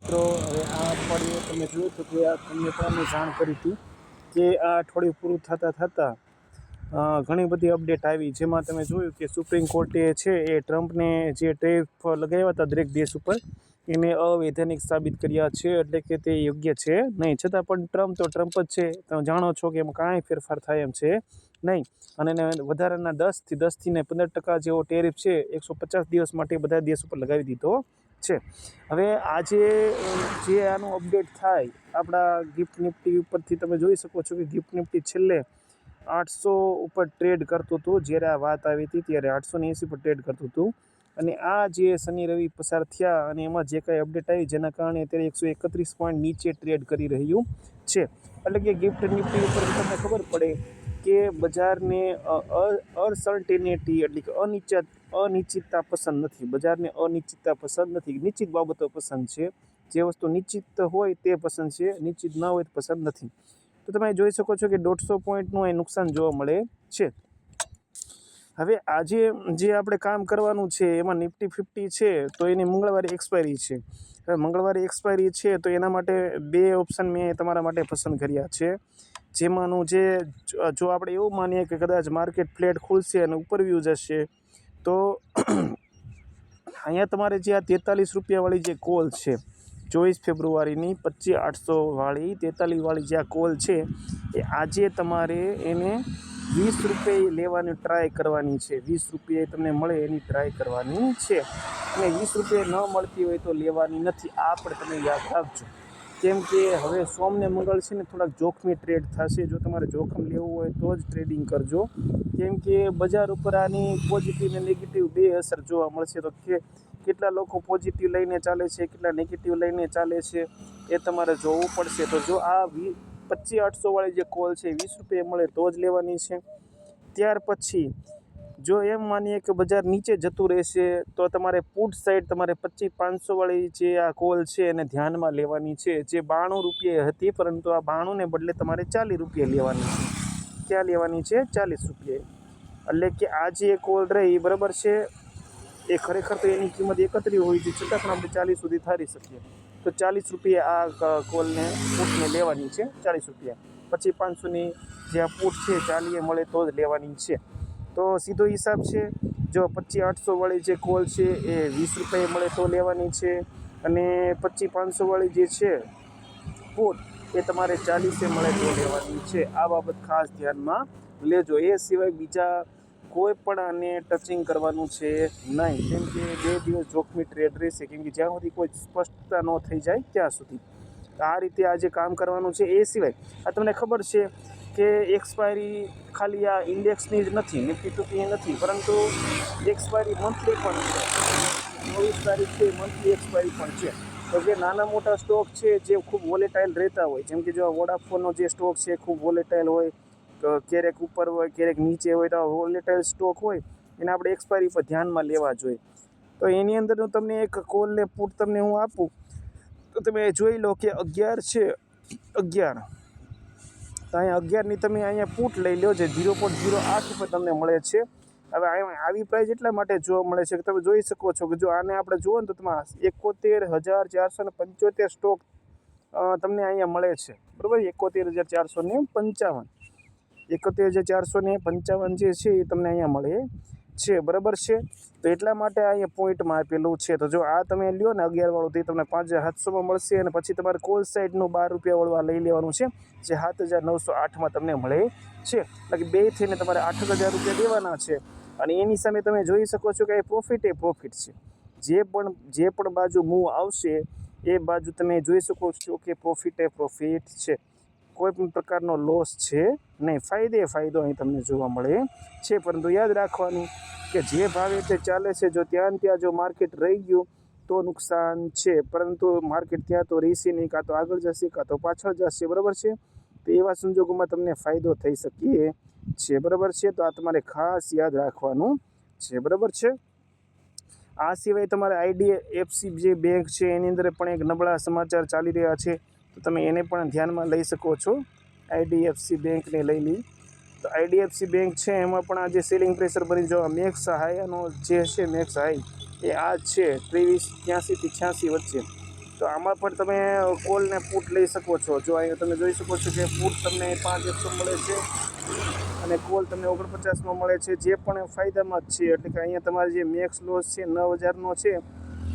મિત્રો, હવે આ અઠવાડિયે તમે જોયું હતું કે આ તમને પણ અમે જાણ કરી હતી કે આ અઠવાડિયું પૂરું થતાં ઘણી બધી અપડેટ આવી, જેમાં તમે જોયું કે સુપ્રીમ કોર્ટે છે એ ટ્રમ્પને જે ટેરિફ લગાવ્યા હતા દરેક દેશ ઉપર એને અવૈધાનિક સાબિત કર્યા છે, એટલે કે તે યોગ્ય છે નહીં. છતાં પણ ટ્રમ્પ તો ટ્રમ્પ જ છે. તમે જાણો છો કે એમાં કાંઈ ફેરફાર થાય એમ છે નહીં, અને એને વધારાના 10થી 15% જેવો ટેરિફ છે 150 દિવસ માટે બધા દેશ ઉપર લગાવી દીધો છે. હવે આજે જે આનું અપડેટ થાય આપણા ગિફ્ટ નિફ્ટી ઉપરથી તમે જોઈ શકો છો કે ગિફ્ટ નિફ્ટી છેલ્લે 800 ઉપર ટ્રેડ કરતું હતું. જ્યારે આ વાત આવી હતી ત્યારે 880 પર ટ્રેડ કરતું હતું, અને આ જે શનિ રવિ પસાર થયા અને એમાં જે કાંઈ અપડેટ આવી જેના કારણે અત્યારે 131 પોઈન્ટ નીચે ટ્રેડ કરી રહ્યું છે. એટલે કે ગિફ્ટ નિફ્ટી ઉપર તમને ખબર પડે કે બજારને અનસર્ટેનિટી એટલે કે અનિશ્ચિતતા પસંદ નથી. બજારને અનિશ્ચિતતા પસંદ નથી, નિશ્ચિત બાબતો પસંદ છે. જે વસ્તુ નિશ્ચિત હોય તે પસંદ છે, નિશ્ચિત ના હોય તો પસંદ નથી. તો તમે જોઈ શકો છો કે 150 પોઈન્ટનું અહીં નુકસાન જોવા મળે છે. હવે આજે જે આપણે કામ કરવાનું છે એમાં નિફ્ટી 50 છે તો એની મંગળવારે એક્સપાયરી છે. હવે મંગળવારે એક્સપાયરી છે તો એના માટે બે ઓપ્શન મેં તમારા માટે પસંદ કર્યા છે. જેમાંનું જો આપણે એવું માનીએ કે કદાચ માર્કેટ ફ્લેટ ખુલશે અને ઉપર વ્યૂ જશે તો અહીંયા તમારે જે આ 43 રૂપિયાવાળી જે કોલ છે 24 ફેબ્રુઆરીની 25,800 વાળી 43 વાળી જે આ કોલ છે એ આજે તમારે એને 20 રૂપિયે લેવાની ટ્રાય કરવાની છે. 20 રૂપિયે તમને મળે એની ટ્રાય કરવાની છે, અને 20 રૂપિયે ન મળતી હોય તો લેવાની નથી. આ પણ તમે યાદ રાખજો, કેમ કે હવે સોમ ને મંગળ છે ને થોડાક જોખમી ટ્રેડ થશે. જો તમારે જોખમ લેવું હોય તો જ ટ્રેડિંગ કરજો, કેમ કે બજાર ઉપર આની પોઝિટિવ ને નેગેટિવ બે અસર જોવા મળશે. તો કેટલા લોકો પોઝિટિવ લઈને ચાલે છે, કેટલા નેગેટિવ લઈને ચાલે છે એ તમારે જોવું પડશે. તો જો આ 25,800 વાળી જે કોલ છે 20 રૂપિયે મળે તો જ લેવાની છે. ત્યાર પછી જો એમ માનીએ કે બજાર નીચે જતું રહેશે તો તમારે પુટ સાઈડ તમારે 25,500 વાળી જે આ કોલ છે એને ધ્યાનમાં લેવાની છે. જે 92 રૂપિયે હતી, પરંતુ આ 92 ને બદલે તમારે 40 રૂપિયે લેવાની છે. ક્યાં લેવાની છે? 40 રૂપિયે. એટલે કે આ જે કોલ રહી બરાબર છે એ ખરેખર તો એની કિંમત 31 હોય છે, છતાં પણ આપણે 40 સુધી ધારી શકીએ. તો 40 રૂપિયે આ કોલને પુટને લેવાની છે 40 રૂપિયા. પછી 500ની જે આ પુટ છે 40 મળે તો જ લેવાની છે. તો સીધો હિસાબ છે, જો 25,800 વાળી જે કોલ છે એ 20 રૂપિયે મળે તો લેવાની છે, અને 25,500 વાળી જે છે પુટ એ તમારે 40 મળે તો લેવાની છે. આ બાબત ખાસ ધ્યાનમાં લેજો. એ સિવાય બીજા કોઈ પણ આને ટચિંગ કરવાનું છે નહીં, કેમ કે 2 દિવસ જોખમી ટ્રેડ રહેશે, કેમ કે જ્યાં સુધી કોઈ સ્પષ્ટતા ન થઈ જાય ત્યાં સુધી. આ રીતે આજે કામ કરવાનું છે. એ સિવાય આ તમને ખબર છે કે એક્સપાયરી ખાલી આ ઇન્ડેક્સની જ નથી, નિફ્ટી 50 નથી, પરંતુ એક્સપાયરી મંથલી પણ છે. 24 તારીખ છે મંથલી એક્સપાયરી પણ છે. તો જે નાના મોટા સ્ટોક છે જે ખૂબ વોલેટાઇલ રહેતા હોય, જેમ કે જો વોડાફોનનો જે સ્ટોક છે ખૂબ વોલેટાઇલ હોય, તો ક્યારેક ઉપર હોય ક્યારેક નીચે હોય, તો વોલેટાઇલ સ્ટોક હોય એને આપણે એક્સપાયરી પર ધ્યાનમાં લેવા જોઈએ. તો એની અંદરનું તમને એક કોલ ને પુટ તમને હું આપું તો તમે જોઈ લો કે 11 છે 11, તો અહીંયા 11ની તમે અહીંયા પુટ લઈ લો જે 0.08 ઉપર તમને મળે છે. હવે આવી પ્રાઇસ એટલા માટે જોવા મળે છે કે તમે જોઈ શકો છો કે જો આને આપણે જુઓ ને તો તમારે 71,475 સ્ટોક તમને અહીંયા મળે છે, બરાબર. 71,455 71,455 જે છે એ તમને અહીંયા મળે છે, બરાબર છે. તો એટલા માટે અહીંયા પોઈન્ટમાં આપેલું છે. તો જો આ તમે લ્યો ને 11 વાળું તે તમને 5,700માં મળશે, અને પછી તમારે કોલ સાઈડનું 12 રૂપિયા વાળું આ લઈ લેવાનું છે જે 7,908માં તમને મળે છે. એટલે કે બે થઈને તમારે 8,000 રૂપિયા દેવાના છે, અને એની સામે તમે જોઈ શકો છો કે એ પ્રોફિટ છે. જે પણ બાજુ મૂવ આવશે એ બાજુ તમે જોઈ શકો છો કે પ્રોફિટ છે. કોઈ પણ પ્રકારનો લોસ છે નહીં, ફાયદો અહીં તમને જોવા મળે છે. પરંતુ યાદ રાખવાનું કે જે ભાવે તે ચાલે છે, જો ત્યાં જો માર્કેટ રહી ગયું તો નુકસાન છે, પરંતુ માર્કેટ ત્યાં તો રહેશે નહીં, કાં તો આગળ જશે કાં તો પાછળ જશે, બરાબર છે. તો એવા સંજોગોમાં તમને ફાયદો થઈ શકે છે, બરાબર છે. તો આ તમારે ખાસ યાદ રાખવાનું છે, બરાબર છે. આ સિવાય તમારે IDFC જે બેંક છે એની અંદર પણ એક નબળા સમાચાર ચાલી રહ્યા છે, તો તમે એને પણ ધ્યાનમાં લઈ શકો છો. IDFC બેંકને લઈ લી તો IDFC બેંક છે એમાં પણ આજે સેલિંગ પ્રેશર બની જવા. મેક્સ હાઈનો જે છે મેક્સ હાઈ એ આ છે 23.83 થી 86 વચ્ચે. તો આમાં પણ તમે કોલ ને પુટ લઈ શકો છો. જો અહીંયા તમે જોઈ શકો છો કે પુટ તમને 5 મળે છે અને કોલ તમને 49માં મળે છે, જે પણ ફાયદામાં જ છે. એટલે કે અહીંયા તમારે જે મેક્સ લોસ છે 9000નો છે,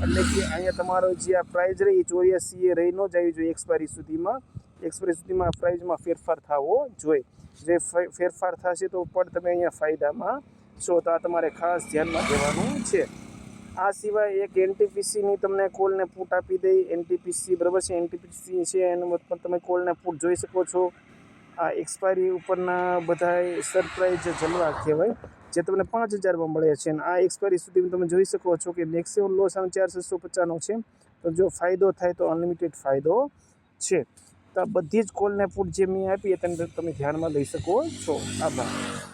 એટલે કે અહીંયા તમારો જે આ પ્રાઇઝ રહી 84 એ રહી ન જવી જોઈએ એક્સપાયરી સુધીમાં પ્રાઇઝમાં ફેરફાર થવો જોઈએ. જે ફેરફાર થશે તો પણ તમે અહીંયા ફાયદામાં છો. તો આ તમારે ખાસ ધ્યાનમાં દેવાનું છે. આ સિવાય એક એનટીપીસીની તમને કોલ ને પુટ આપી દઈ. એનટીપીસી બરાબર છે, એનટીપીસી છે એનું પણ તમે કોલ ને પુટ જોઈ શકો છો. આ એક્સપાયરી ઉપરના બધાય સરપ્રાઇઝ જલવા કહેવાય, જે તમને 5000માં મળે છે. અને આ એક્સપાયરી સુધી તમે જોઈ શકો છો કે મેક્સિમમ લોસ 4650નો છે. તો જો ફાયદો થાય તો અનલિમિટેડ ફાયદો છે. તો આ બધી જ કોલ ને પુટ જે મેં આપી એ તમે ધ્યાનમાં લઈ શકો છો. આભાર.